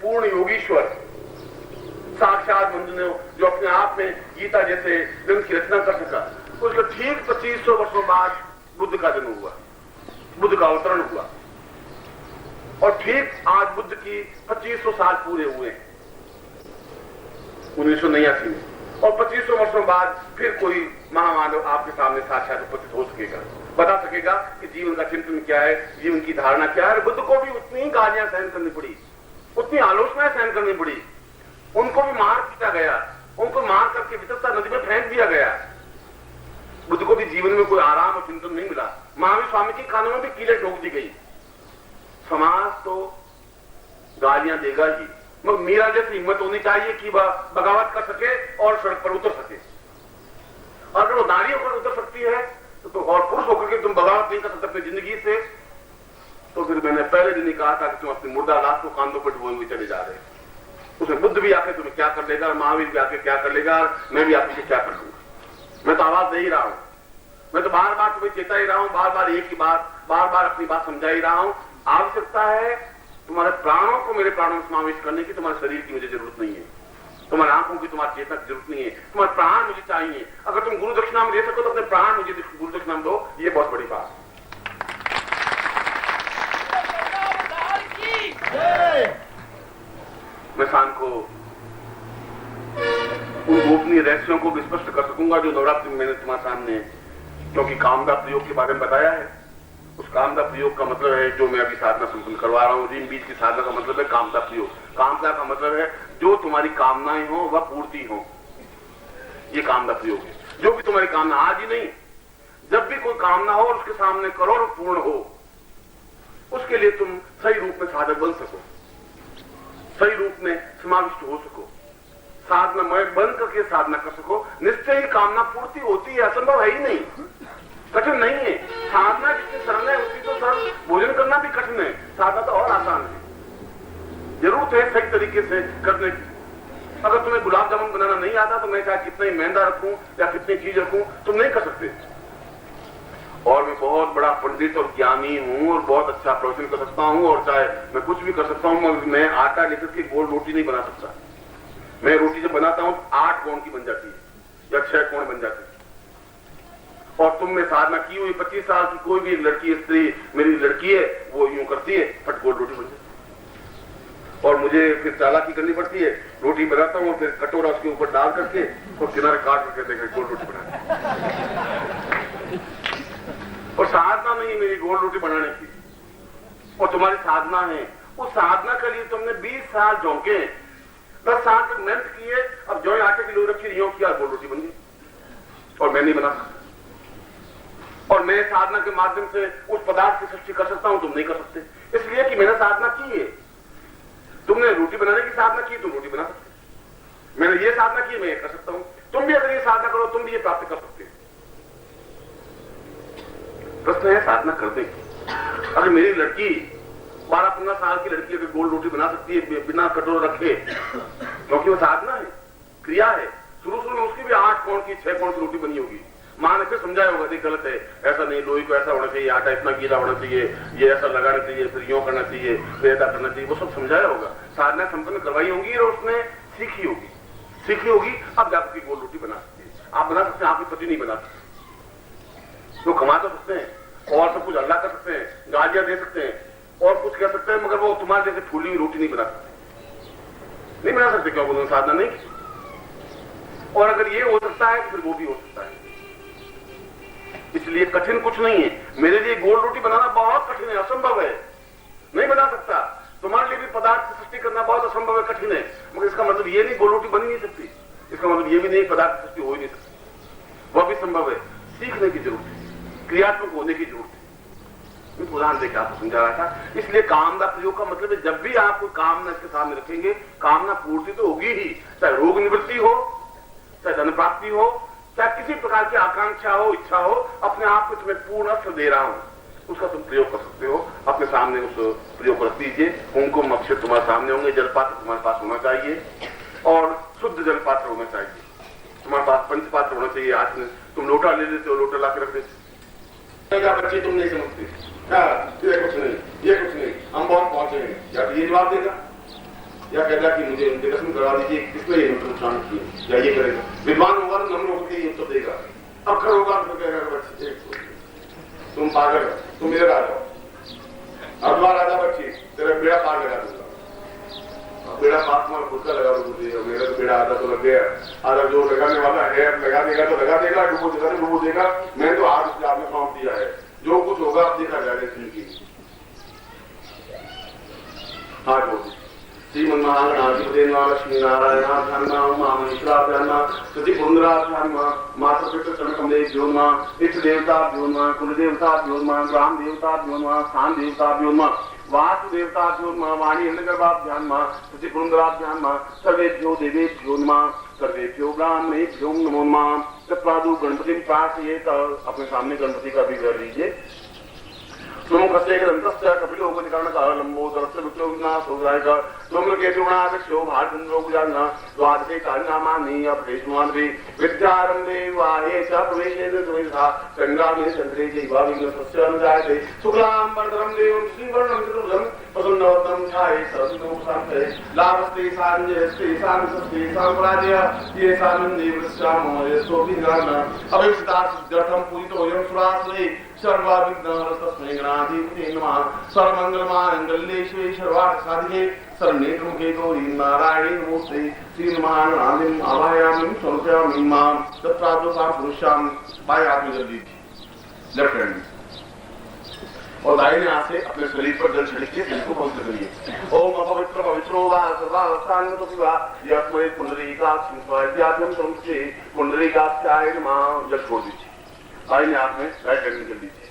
पूर्ण योगीश्वर साक्षात मंजू जो अपने आप में गीता जैसे ग्रंथ की रचना कर सका, उसका ठीक 2500 वर्षों बाद बुद्ध का जन्म हुआ, बुद्ध का अवतरण हुआ। और ठीक आज बुद्ध की 2500 साल पूरे हुए हैं 1989 में, और 2500 वर्षों बाद फिर कोई महामानव आपके सामने साक्षात उपस्थित हो सकेगा, बता सकेगा कि जीवन का चिंतन क्या है, जीवन की धारणा क्या है। बुद्ध को भी उतनी ही गालियां सहन करनी पड़ी, उतनी आलोचनाएं सहन करनी पड़ी, उनको भी मार पीटा गया, उनको मार करके वितस्ता नदी में फेंक दिया गया। बुद्ध को भी जीवन में कोई आराम और चिंतन नहीं मिला। महावीर स्वामी के कानों में भी कीलें ठोक दी गई। समाज तो गालियां देगा ही, मगर मीरा जैसी हिम्मत होनी चाहिए कि वह बगावत कर सके और सड़क पर उतर सके। और अगर वो नारी होकर उतर सकती है तो और पुरुष होकर के तुम बगावत नहीं कर सकते अपनी जिंदगी से, तो फिर मैंने पहले दिन ही कहा था कि तुम अपनी मुर्दा लाश को कांधों पर ढोए हुए चले जा रहे हैं। उसमें बुद्ध भी आके तुम्हें क्या कर लेगा, महावीर भी आके क्या कर लेगा, मैं भी आके क्या कर लूंगा। मैं तो आवाज दे ही रहा हूं, मैं तो बार बार तुम्हें चेता ही रहा हूं, बार बार एक ही बात, बार बार अपनी बात समझा ही रहा हूं। आवश्यकता है तुम्हारे प्राणों को मेरे प्राणों में समावेश करने की। तुम्हारे शरीर की मुझे जरूरत नहीं है, तुम्हारी आंखों की, तुम्हारी चेतना की जरूरत नहीं है, तुम्हारे प्राण मुझे चाहिए। अगर तुम गुरु दक्षिणा में दे सको तो अपने प्राण मुझे गुरु दक्षिणा में दो, ये बहुत बड़ी बात। मैं शाम को उन गोपनीय रहस्यों को भी स्पष्ट कर सकूंगा जो नवरात्रि में मैंने तुम्हारे सामने, क्योंकि कामदा प्रयोग के बारे में बताया है। उस कामदा प्रयोग का मतलब है जो मैं अभी साधना संपन्न करवा रहा हूं, रीम बीज की साधना का मतलब है कामदा प्रयोग। कामदा का मतलब है जो तुम्हारी कामनाएं हो वह पूर्ति हो, ये कामदा प्रयोग है। जो भी तुम्हारी कामना, आज ही नहीं, जब भी कोई कामना हो उसके सामने करो और पूर्ण हो, उसके लिए तुम सही रूप में साधक बन सको, सही रूप में समाविष्ट हो सको, साधना में बन करके साधना कर सको। निश्चय ही कामना पूर्ति होती है, असंभव है ही नहीं, कठिन नहीं है। साधना जितनी सरल है उतनी तो सरल भोजन करना भी कठिन है, साधना तो और आसान है। जरूरत है सही तरीके से करने की। अगर तुम्हें गुलाब जामुन बनाना नहीं आता तो मैं चाहे कितना ही मैदा रखूं या कितनी चीज रखूं, तुम नहीं कर सकते। और मैं बहुत बड़ा पंडित और ज्ञानी हूं और बहुत अच्छा प्रवचन कर सकता हूं और चाहे मैं कुछ भी कर सकता हूं, मगर मैं आटा लेकर के गोल रोटी नहीं बना सकता। मैं रोटी जब बनाता हूं 8 कोण की बन जाती है या 6 कोण बन जाती है। और तुम में साधना की हुई 25 साल की कोई भी एक लड़की, स्त्री, मेरी लड़की है, वो यूं करती है, फट गोल रोटी बन जाती है। और मुझे फिर चालाकी करनी पड़ती है, रोटी बनाता हूं और फिर कटोरा उसके ऊपर डाल करके और किनारे काट करके देखा गोल रोटी बना। और साधना नहीं मेरी गोल रोटी बनाने की, और तुम्हारी साधना है। उस साधना के लिए तुमने 20 साल झोंके, 10 साल तक मेहनत की है। अब जो आटे की लोई रखी यूं किया, गोल रोटी बन गई, और मैं नहीं बना सकता। और मैं साधना के माध्यम से उस पदार्थ की सृष्टि कर सकता हूं, तुम नहीं कर सकते, इसलिए कि मैंने साधना की है। तुमने रोटी बनाने की साधना की, तुम रोटी बना सकते। मैंने ये साधना की, मैं ये कर सकता हूं। तुम भी अगर ये साधना करो, तुम भी ये प्राप्त कर सकते हो। प्रश्न है साधना कर दे। अगर मेरी लड़की 12-15 साल की लड़की अगर गोल रोटी बना सकती है बिना कटोरा रखे, क्योंकि वो साधना है, क्रिया है। शुरू में उसकी भी 8 कोण की 6 कोण की रोटी बनी होगी। मां ने फिर समझाया होगा नहीं गलत है, ऐसा नहीं, लोई को ऐसा होना चाहिए, आटा इतना गीला होना चाहिए, ये ऐसा लगाना चाहिए, फिर यूं करना चाहिए, फिर ऐसा करना चाहिए, वो सब समझाया होगा। साधना संपन्न करवाई होगी और उसने सीखी होगी। अब जाकर की गोल रोटी बना सकती है। आप बना सकते हैं, आपके पति नहीं बना सकते। वो कमा तो सकते हैं और सब कुछ अल्लाह कर सकते हैं, गालियां दे सकते हैं और कुछ कह सकते हैं, मगर वो तुम्हारे जैसे फूली हुई रोटी नहीं बना सकते, नहीं बना सकते, क्योंकि उन्होंने साधना नहीं की। और अगर ये हो सकता है तो फिर वो भी हो सकता है। इसलिए कठिन कुछ नहीं है। मेरे लिए गोल रोटी बनाना बहुत कठिन है, असंभव है, नहीं बना सकता। तुम्हारे लिए भी पदार्थ की सृष्टि करना बहुत असंभव है, कठिन है, मगर इसका मतलब ये नहीं गोल रोटी बन नहीं सकती। इसका मतलब ये भी नहीं पदार्थ की सृष्टि हो ही नहीं सकती, वह भी संभव है। सीखने की जरूरत है, क्रियात्मक होने की जरूरत है। उदाहरण देकर आपको समझा रहा था। इसलिए कामना प्रयोग का मतलब है जब भी आप कोई कामना इसके सामने रखेंगे, कामना पूर्ति तो होगी ही, चाहे रोग निवृत्ति हो, चाहे धन प्राप्ति हो, चाहे किसी प्रकार की आकांक्षा हो, इच्छा हो। अपने आप को तुम्हें पूर्ण अस्त्र दे रहा हूं, उसका तुम प्रयोग कर सकते हो। अपने सामने उस प्रयोग को रख दीजिए। कुमकुम अक्षर तुम्हारे सामने होंगे, जलपात्र तुम्हारे पास होना चाहिए और शुद्ध जलपात्र होना चाहिए। तुम्हारे पास पंचपात्र होना चाहिए। आज में तुम लोटा ले लेते हो, लोटा लाके रख देते। बच्चे तुम नहीं समझते, ये कुछ नहीं, हम बहुत पहुंचे हैं, या ये जवाब देगा, या कह रहा कि मुझे उनके दर्शन करवा दीजिए, किसने ये मंत्र उच्चारण किए, या ये करेगा। विद्वान होगा तो नम्र होकर ये उत्तर देगा। अक्षर होगा तो कहेगा बच्चे तुम पागल, तुम इधर आ जाओ, अथवा राजा बच्ची तेरा बेड़ा पार लगा दूंगा। बेड़ा पास में खुद का लगा दूंगी, मेरा तो बेड़ा आधा तो लग गया, आधा जो लगाने वाला है लगा देगा तो लगा देगा, डूबो देगा तो डूबो देगा। मैं तो आज उसके आपने सौंप दिया है, जो कुछ होगा आप देखा जाएगा जिंदगी। हाँ बोलिए। श्रीमन्नारायण लक्ष्मीनारायणाभ्यान्मा सचिपुंद्राभ्यान्मा माता पितृ कमलेभ्योन्मा इष्ट देवताभ्योन्मा कुलदेवताभ्योन्मा ग्राम देवताभ्योन्मा स्थान देवताभ्योन्मा वासुदेवताभ्योन्मा वाणी हिरण्यगर्भाभ्यान्मा सचिपुंद्राभ्यान्मा सर्वेभ्यो देवेभ्योन्मा सर्वेभ्यो ब्राह्मणेभ्यो नमो नमः। तत्प्रादु गणपति प्रार्थयेत, अपने सामने गणपति का भी कर लीजिए। सोमकस्य ग्रंथस्य कपिलोपनिकरणकः लंबोदरस्य विप्लवनाथोग्रायकः सोमकेतुगणाध्यक्षो भारतचन्द्रोपजानः द्वादशे कालनामानि अपरेशुमान्वे विद्यारम्भे वाहे च प्रवेशेन सुमेधा संग्रामे चन्द्रे जैवाविघ्नस्य अनुजायते शुक्लाम्बरधरं देवं श्रीवर्णं चतुर्भुजं प्रसन्नवदनं ध्यायेत् सर्वसुखसान्तये लाभस्ते साञ्जयस्ते सान्तस्ते साम्राज्यः ये सानन्देवस्यामो यशोभिधानः अभिष्टार्थं पूजितोऽयं सुरासुरे सर्वाविघ्नहरस्तस्मै गणाधिपते नमः। सर्वमङ्गलमाङ्गल्ये शिवे सर्वार्थसाधिके शरण्ये गौरी नारायणी नमोस्ते। श्रीमहानंदीं आवाहयामि समर्पयामि मां तत्रादुसां पुरुषां। बाएं हाथ में जल दीजिए, लेफ्ट हैंड में, और दाहिने हाथ से अपने शरीर पर जल छिड़किए, दिल को पवित्र करिए। ओम अपवित्र पवित्रो वा सर्वावस्थान्गतो विवा यस्मै पुंडरीकाक्षं स्वाध्यात्मं संस्थे पुंडरीकाक्षाय नमः। जल छोड़ दीजिए, दाहिने हाथ में राइट हैंड में जल दीजिए।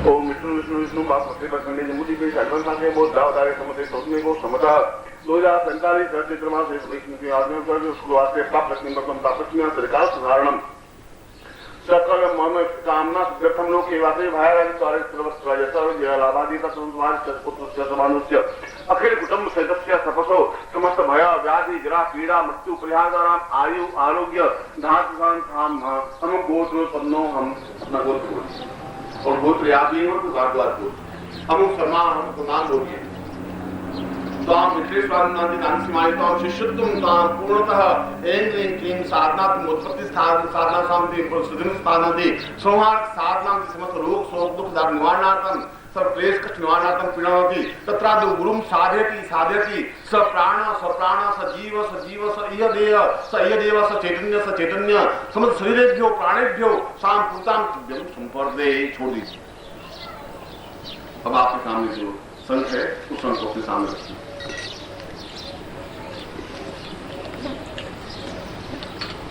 ओम विष्णु विष्णु विष्णु बाप भक्ति प्रसन्ने जमुदी पे शरण साथे बोध दावदारे समते सोचने को समता 2045 चैत्र मास विष्णु के आगमन पर शुरुआत से प्राप्त लक्ष्मी बकम तापस्मिया सरकार सुधारणम सकल मम कामना सिद्धर्थम लोके वासे भायराज द्वारे सर्वस्व सर्व लाभादि तत्वार पुत्र समानुष्य अखिल कुटुंब सदस्य तपसो समस्त भय व्याधि जरा पीड़ा मृत्यु परिहाराम आयु आरोग्य धातुदान धाम हम गोत्र पन्नो हम अपना गोत्र बोल और गोत्र याद नहीं हो तो गाड़वार गोत्र हम शर्मा हम प्रणाम बोलिए। ताम विश्वेश्वरानंद कांसिमायिता शिष्यत्वं ताम पूर्णतः ऐं क्लीं क्लीं साधना उत्पत्ति साधना शांति सुदिन स्थानादि संहार साधना समस्त रोग शोक दुख दार निवारणार्थम सब क्लेश कष्ट निवारणार्थम पीड़ावती तत्रादु गुरुम साधयति साधयति स प्राण सजीव सजीव स इह देव स चैतन्य समस्त शरीरेभ्यो प्राणेभ्यो साम पूताम तुभ्यं संपर्दे। छोड़ दीजिए। अब आपके सामने जो संत है उस संत को अपने सामने रखिए।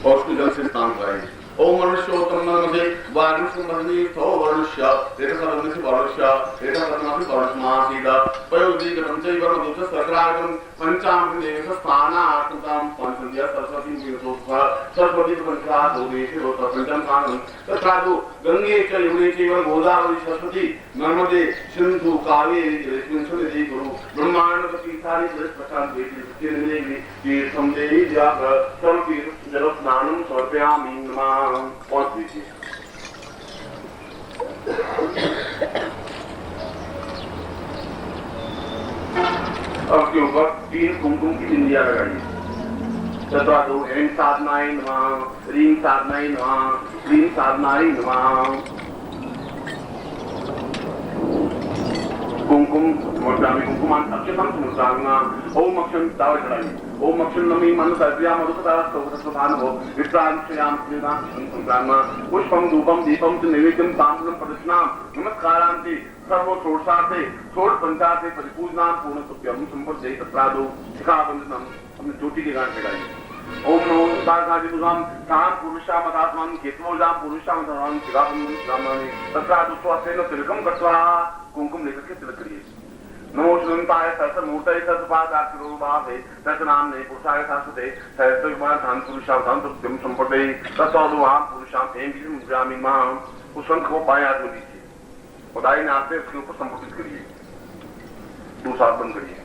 और उसको जल से स्नान कराइए। ओम मनुष्योत्तम नमस्ते वारुष्महि तो वरुष्य रेतसरन्नसि वरुष्य रेतसरन्नसि वरुष्मासीदा पयोदीगतं चैव दूत सकरागं पंचाम देवस स्थानार्थं पंचन्द्या सरस्वती विदोत्वा सरस्वती पंचा दोदेशे रोत पंचम कानं तत्रादु गंगे च यमुने चैव गोदावरी सरस्वती नर्मदे सिंधु कावेरी जलेस्मिन् सन्निधि गुरु ब्रह्मांड तीर्थानि प्रशांत वेदी तीर्थं देहि जाग सर्वतीर्थ जल स्नानं समर्पयामि नमः। पहुंच दीजिए। अब के ऊपर 3 कुमकुम की बिंदियां लगाइए। तत्रादु ऐं साधनाय नमः, ह्रीं साधनाय नमः, क्लीं साधनाय नमः। कुमकुम समर्पयामि कुमकुमान् अक्षतं समर्पयामि। ओम अक्षं दाव चढ़ाइए। ओम अक्षं नमी मन सर्व्या मधुकता स्तोत्रभानो विप्रांशयाम श्रीनाम संक्रामः पुष्पं धूपं दीपं च नैवेद्यं ताम्बूलं प्रदक्षिणां नमस्कारान्ति सर्वो षोडशार्थे षोडश पंचार्थे परिपूजनां पूर्णतुभ्यं संपद्ये। तत्रादु शिखाबन्धनम् अपने चोटी के गांठ लगाइए। ओम नमो तारकादिभुजां तां पुरुषां मदात्मानं केतवोजां पुरुषां मदात्मानं शिखाबन्धनं ब्राह्मणे। तत्रादु स्वस्तेन तिलकं कृत्वा कुमकुम लेकर के तिलक करिए। नमो श्रीमन्ताय सहस्रमूर्तये सहस्रपादार्चिरोभावे सहस्रनाम्ने पुरुषाय शाश्वते सहस्रविमाधान पुरुषावधान तुभ्यं संपद्ये। तत्साधुवां पुरुषां ऐं क्लीं मुद्रामि मां। उस शंख को बाएं हाथ में दीजिए और दाहिने हाथ से उसके ऊपर संपुटित करिए। दूसरा बंद करिए।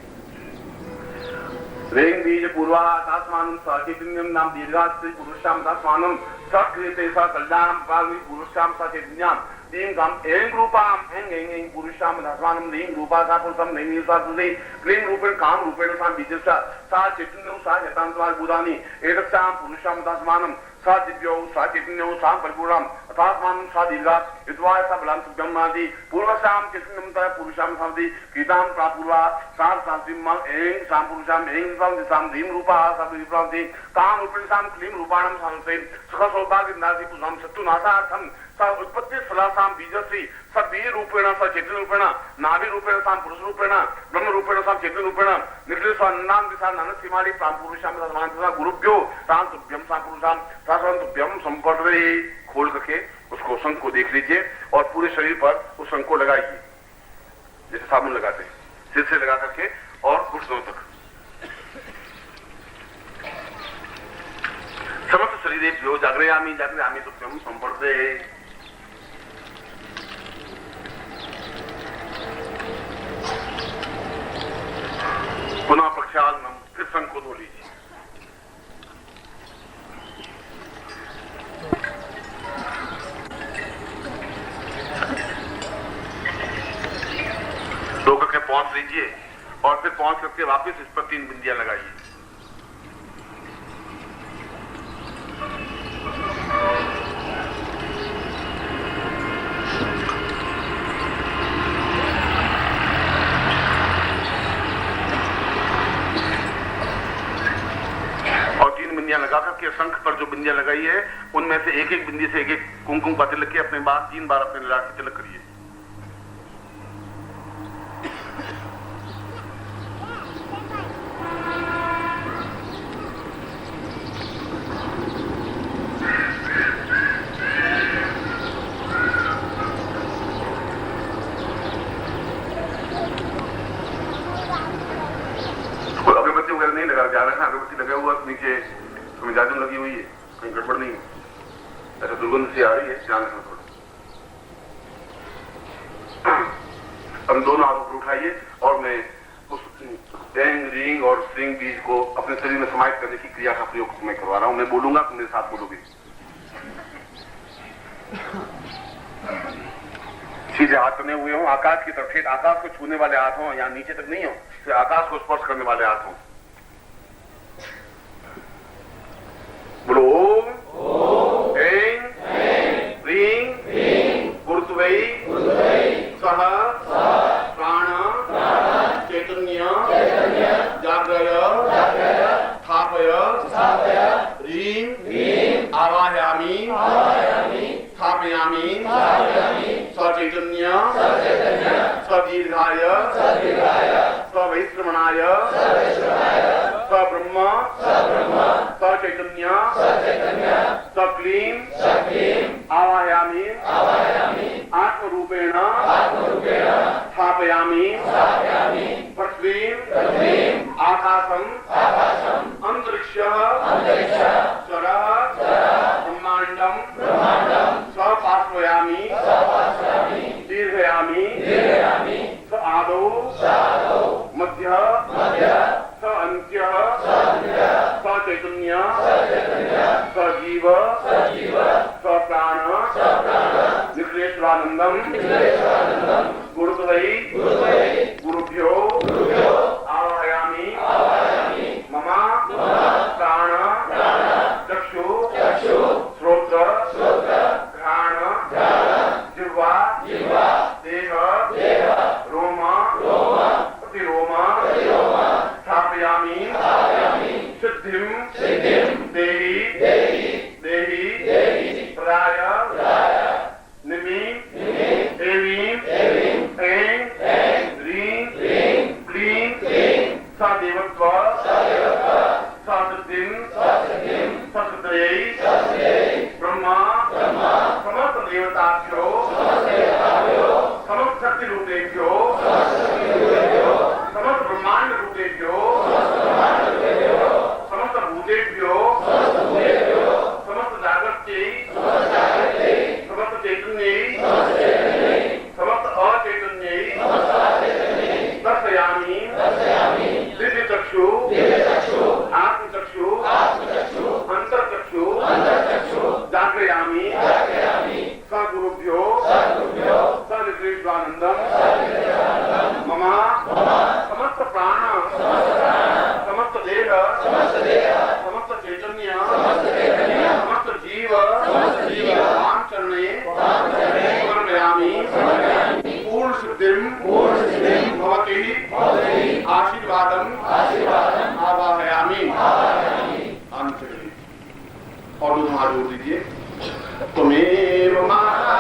रेंग बीज पूर्वा तास्मानं सचैतन्यम नाम दीर्घास्त्री पुरुषाम तास्मानं सक्रियते स कल्याणम पावि पुरुषाम सचैतन्यम दीं गम एं रूपाम एं पुरुषाम तास्मानं दीं रूपा सा पुरुषम नहीं सा तुझे क्लीं रूपेण काम रूपेण सा बीजसा सा चैतन्यम सा यतांतवार बुधानि एतस्याम पुरुषाम तास्मानं सा दिव्यो सा चैतन्यो सा परिपूर्णम तास्मानं सा दीर्घा युद्वाय सा बलां ब्रह्मादि पूर्वशाम चैतन्यम तय पुरुषाम सावधि कीतां प्रापूर्वा सा सासिम एं सा पुरुषाम एं साम दीं रूपा सा विप्रांति काम रूपेण सा क्लीं रूपाणं सांसे सुख सौभाग्य नादि पुजाम सत्तु नासार्थम सा उत्पत्ति फलासाम बीजश्री सभी रूपेण सा चैतन्य रूपेण नाभि रूपेण सा पुरुष रूपेण ब्रह्म रूपेण सा चैतन्य रूपेण निखिल स्वान्नाम दिशा नानक सीमाली प्राण पुरुषाम सा गुरुभ्यो तां तुभ्यम सा पुरुषाम सा तुभ्यम संपर्क खोल करके उसको शंख को देख लीजिए और पूरे शरीर पर उस शंख को लगाइए जैसे साबुन लगाते हैं, सिर से लगा करके और घुटनों तक समस्त शरीरेभ्यो जागृयामि जागृयामि तुभ्यम संपर्दे। पुनः प्रक्षालनम, फिर शंख को धो लीजिए। धो करके पहुंच लीजिए और फिर पहुंच करके वापस इस पर 3 बिंदियां लगाइए। लगा करके शंख पर जो बिंदियां लगाई है उनमें से एक एक बिंदी से एक एक कुमकुम का तिलक के अपने बार 3 बार अपने ललाट पे तिलक करिए। अगरबत्ती वगैरह नहीं लगा, जा रहा है अगरबत्ती लगा हुआ नीचे तुम्हें जादू लगी हुई है, कहीं गड़बड़ नहीं है, ऐसा दुर्गंध से आ रही है, ध्यान रखना थोड़ा। हम दोनों हाथों पर उठाइए और मैं उस एंग रिंग और स्ट्रिंग बीज को अपने शरीर में समाहित करने की क्रिया का प्रयोग मैं करवा रहा हूं। मैं बोलूंगा तो मेरे साथ बोलोगे। सीधे हाथ बने हुए हों, आकाश की तरफ, आकाश को छूने वाले हाथ हों, या नीचे तक नहीं हो, फिर आकाश को स्पर्श करने वाले हाथ हों। बोलो ओम ऐं ह्रीं गुरुत्वै सह प्राण चैतन्य जागृय स्थापय ह्रीं आवाहयामि स्थापयामि सचैतन्य सदीर्घाय सवैश्रवणाय सब्रह्म सचैतन्य सक्लीं आवाहयामि आत्मरूपेण स्थापयामि पृथ्वीं आकाशं अंतरिक्षः स्वरः ब्रह्माण्डं सपार्श्वयामि दीर्घयामि स आदौ मध्य स अन्त्यः स चैतन्य स जीव स प्राण निखिलेश्वरानंदम गुरुत्वै गुरुभ्यो आवाहयामि मम प्राण चक्षु श्रोत्र घ्राण जिह्वा देह रोम प्रतिरोम स्थापयामि सिद्धिं देहि प्राय निमि देवीं ऐं ह्रीं क्लीं सदेवत्व ससिद्धिं ससिद्धयै ब्रह्मा समस्त देवताभ्यो समस्त शक्ति रूपेभ्यो समस्त ब्रह्मांड रूपेभ्यो समस्त भूतेभ्यो समस्त जागृत्यै समस्त चैतन्यै समस्त अचैतन्यै दर्शयामि समस्त प्राण समस्त देह समस्त चैतन्य समस्त जीव मां चरणे समर्पयामि पूर्ण सिद्धिं भवति आशीर्वादं आवाहयामि। और दोनों हाथ जोड़ दीजिए। त्वमेव माता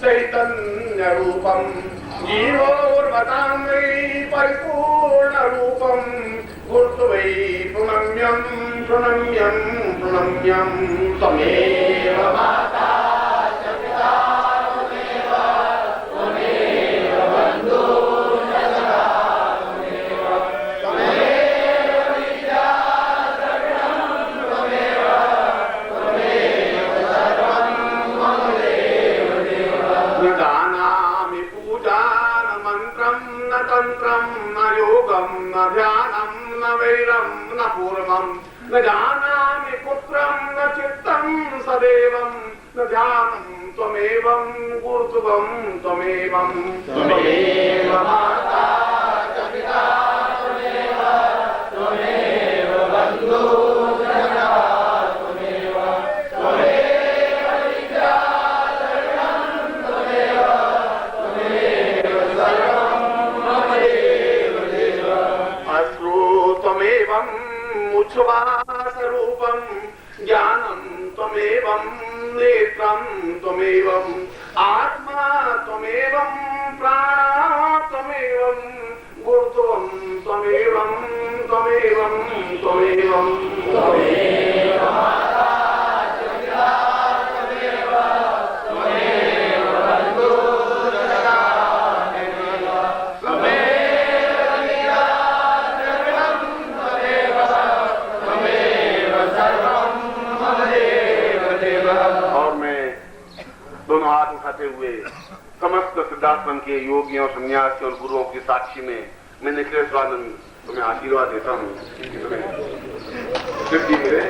चैतन्य रूपम जीवोर्वतां वै परिपूर्ण रूपम गुरुत्व वै प्रणम्यं प्रणम्यं प्रणम्यं त्वमेव माता च पिता त्वमेव बन्धुश्च सखा त्वमेव विद्या द्रविणं त्वमेव सर्वं मम न जानामि पूजान मन्त्रं न तन्त्रं न योगं न ध्यानं न वैरं न पूर्वं न जानामि पुत्रं न चित्तं सदैवं न ध्यानं त्वमेवं गुरुत्वं त्वमेवं त्वमेव माता च पिता त्वमेव बन्धुश्च सखा त्वमेव विद्या त्वमेवं उच्छ्वासरूपं ज्ञानं त्वमेवं नेत्रं त्वमेवं आत्मा त्वमेवं प्राणः त्वमेवं गुरुत्वं त्वमेवं त्वमेवं त्वमेवं त्वमेव माता च पिता त्वमेव बन्धुश्च सखा और मैं दोनों हाथ उठाते हुए समस्त सिद्धाश्रम के योगियों सन्यासी और गुरुओं की साक्षी में मैं निखिलेश्वरानंद तुम्हें आशीर्वाद देता हूँ कि तुम्हें सिद्धि मिले।